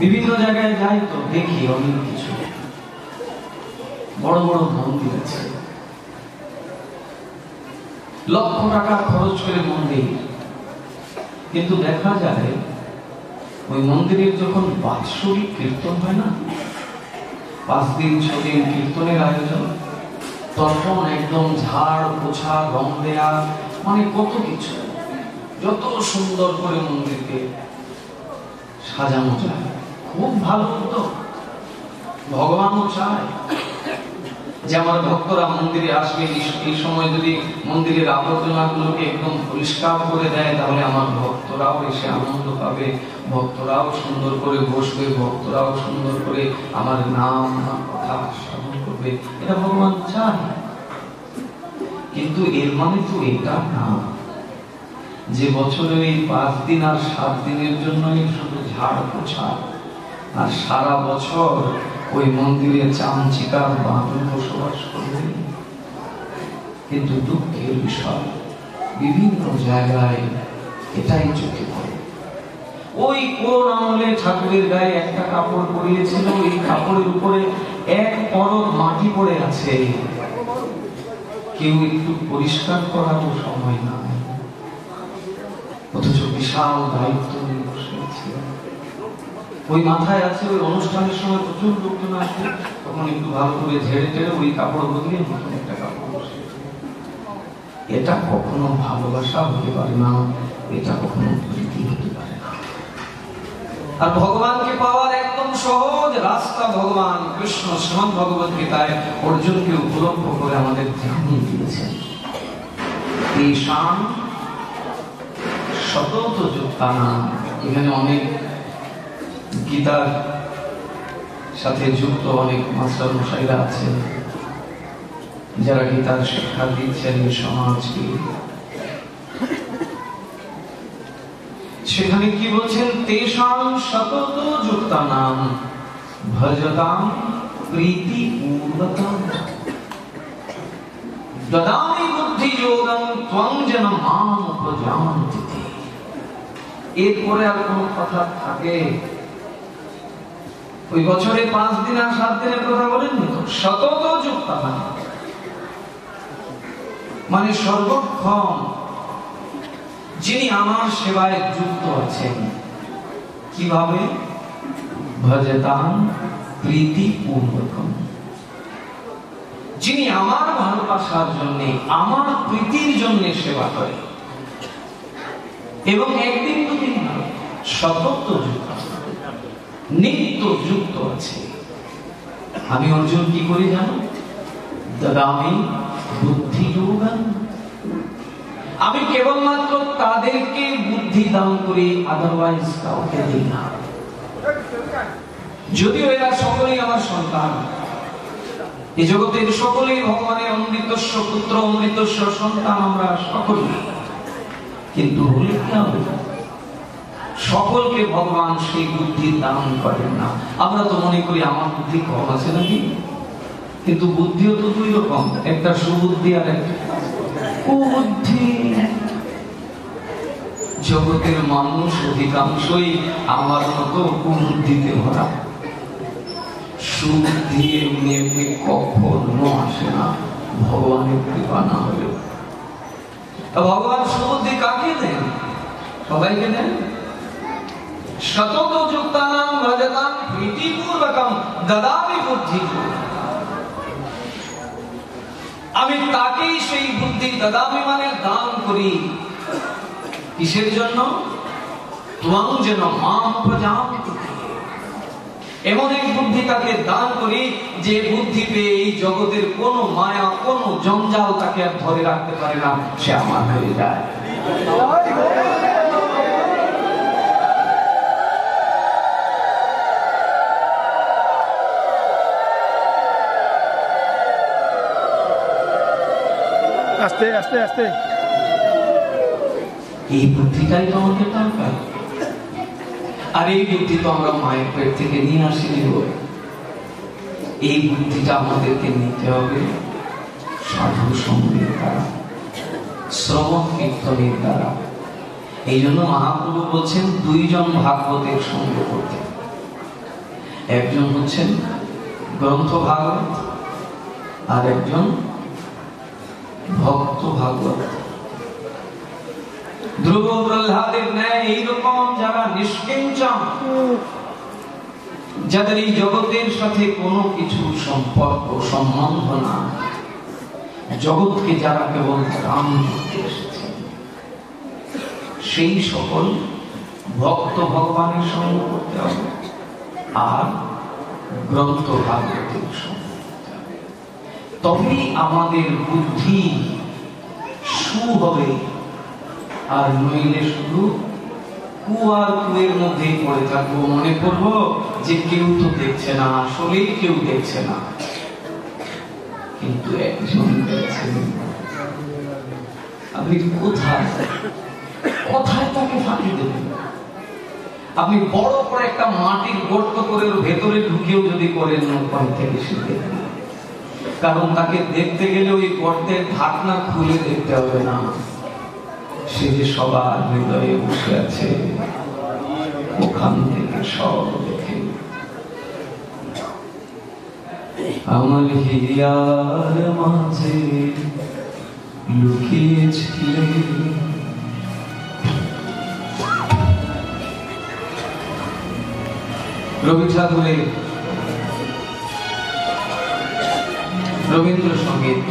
বিভিন্ন জায়গায় যাই তো দেখি অনেক কিছু, বড় বড় মন্দির আছে, লক্ষ টাকা খরচ করে মন্দির, কিন্তু দেখা যায় ওই মন্দিরের যখন বাৎসরিক কীর্তন হয় না, 5 দিন 6 দিন কীর্তনের আয়োজন, তখন একদম ঝাড় পোছা রং দেয়া, মানে কত কিছু, যত সুন্দর করে মন্দিরকে সাজানো যায়, খুব ভালো হতো। ভগবানও চায় যে আমার ভক্তরা মন্দিরে আসবে, এই সময় যদি মন্দিরের আবর্জনাগুলোকে একদম পরিষ্কার করে দেয়, তাহলে আমার ভক্তরাও এসে আনন্দ পাবে, ভক্তরাও সুন্দর করে বসবে, ভক্তরাও সুন্দর করে আমার নাম আমার কথা শ্রবণ করবে, এটা ভগবান চায়। কিন্তু এর মানে তো এটা না যে বছরে এই 5 দিন আর 7 দিনের জন্যই শুধু ঝাড় পোছা, আর সারা বছর ওই মন্দিরে চামচিকার বাঁধন বসবাস করবে। কিন্তু দুঃখের বিষয়, বিভিন্ন জায়গায় এটাই চোখে পড়ে। ওই কোন আমলে ঠাকুরের গায়ে একটা কাপড় পরিয়েছিল, এই কাপড়ের উপরে এক পরত মাটি পড়ে আছে, কেউ একটু পরিষ্কার করারও সময় নাই, অথচ বিশাল দায়িত্ব নিয়ে বসে আছে। ওই মাথায় আছে ওই অনুষ্ঠানের সময় প্রচুর লোকজন আসবে, তখন একটু ভালো করে ঝেড়ে টেড়ে ওই কাপড় বদলে নতুন একটা কাপড় বসে। এটা কখনো ভালোবাসা হতে পারে না, এটা কখনো প্রীতি হতে পারে না। আর ভগবানকে পাওয়ার একদম সহজ রাস্তা ভগবান কৃষ্ণ শ্রীমদ্ ভগবত গীতায় অর্জুনকে উপলব্ধ করে আমাদের জানিয়ে দিয়েছেন। এই শান সতত যুক্তানা, এখানে অনেক গীতার সাথে যুক্ত অনেক মাস্টার মশাইরা আছেন যারা গীতার শিক্ষা দিচ্ছেন সমাজকে। সেখানে কি বলছেন? তেষাং সতত যুক্তানাং ভজতাং প্রীতি পূর্বকং দদামি বুদ্ধি যোগং ত্বং যেন মাম উপজানতি। এরপরে আর কোন কথা থাকে? ওই বছরে 5 দিন আর 7 দিনের কথা বলেননি তো, সতত যুক্তানাং মানে সর্বক্ষণ যিনি আমার সেবায় যুক্ত আছেন। কিভাবে? ভজতাং প্রীতি পূর্বকং, যিনি আমার ভালোবাসার জন্য, আমার প্রীতির জন্য সেবা করে, এবং একদিন দুদিন নয়, সতত যুক্ত, নিত্য যুক্ত আছে। আমি অর্জুন কি করি জানো? দদামি বুদ্ধি যোগং, আমি কেবলমাত্র তাদেরকে বুদ্ধি দান করি, আদারওয়াইজ কাউকে দিই না। যদিও এরা সকলেই আমার সন্তান, এই জগতের সকলেই ভগবানের অমৃতস্ব পুত্র, অমৃতস্ব সন্তান, আমরা সকলেই, কিন্তু হলে কি হবে? সকলকে ভগবান সেই বুদ্ধি দান করেন না। আমরা তো মনে করি আমার বুদ্ধি কম আছে নাকি, কিন্তু বুদ্ধিও তো 2 রকম, একটা সুবুদ্ধি আর একটা কুবুদ্ধি। জগতের মানুষ অধিকাংশই আমার মতো কুবুদ্ধিতে ভরা। সুবুদ্ধি এমনি এমনি কখনো আসে না, ভগবানের কৃপা না হলেও। ভগবান সুবুদ্ধি কাকে দেন? সবাইকে দেন। সতত যুক্তানাং ভজতাং প্রীতিপূর্বকং দদামি বুদ্ধি, আমি তাকেই সেই বুদ্ধি দদামি মানে দান করি। কিসের জন্য? ত্বং যেন মাম উপজানতি, এমন এক বুদ্ধি তাকে দান করি যে বুদ্ধি পেয়ে এই জগতের কোন মায়া, কোন জঞ্জাল তাকে আর ধরে রাখতে পারে না, সে আমার হয়ে যায়। আস্তে আস্তে আস্তে, এই বুদ্ধিটাই তো আমাকে দরকার। আর এই বুদ্ধি তো আমরা মায়ের পেট থেকে নিয়ে আসিনি। এই বুদ্ধিটা আমাদেরকে নিতে হবে সাধু সঙ্গের দ্বারা, শ্রবণ কীর্তনের দ্বারা। এই জন্য মহাপ্রভু বলছেন 2 জন ভাগবতের সঙ্গ করতে। একজন হচ্ছেন গ্রন্থ ভাগবত আর একজন ভক্ত ভাগবত। ধ্রুব প্রহ্লাদের ন্যায় এইরকম যারা নিষ্কিঞ্চন, যাদের এই জগতের সাথে কোনো কিছু সম্পর্ক সম্বন্ধ না, জগৎকে যারা কেবল রাম করতে এসেছেন, সেই সকল ভক্ত ভগবানের সঙ্গ করতে হবে আর গ্রন্থ ভাগবতের সঙ্গ করতে হবে। তবেই আমাদের বুদ্ধি সু হবে, আর নইলে শুধু কু আর কুয়ের মধ্যেই পড়ে থাকবো। মনে করবো যে কেউ তো দেখছে না, আসলেই কেউ দেখছে না, কিন্তু একজন দেখছেন। আপনি কোথায় কোথায় তাকে ফাঁকি দেবেন? আপনি বড় করে একটা মাটির গর্ত করে ভেতরে ঢুকেও যদি করেন, ওখান থেকে শিখে, কারণ তাকে দেখতে গেলে ওই গর্তের ঢাকনা খুলে দেখতে হবে না, সে যে সবার হৃদয়ে বসে আছে, ওখান থেকে সব দেখে। আমার হিয়ার মাঝে লুকিয়েছিলে রবি ঠাকুরের রবীন্দ্রসঙ্গীত।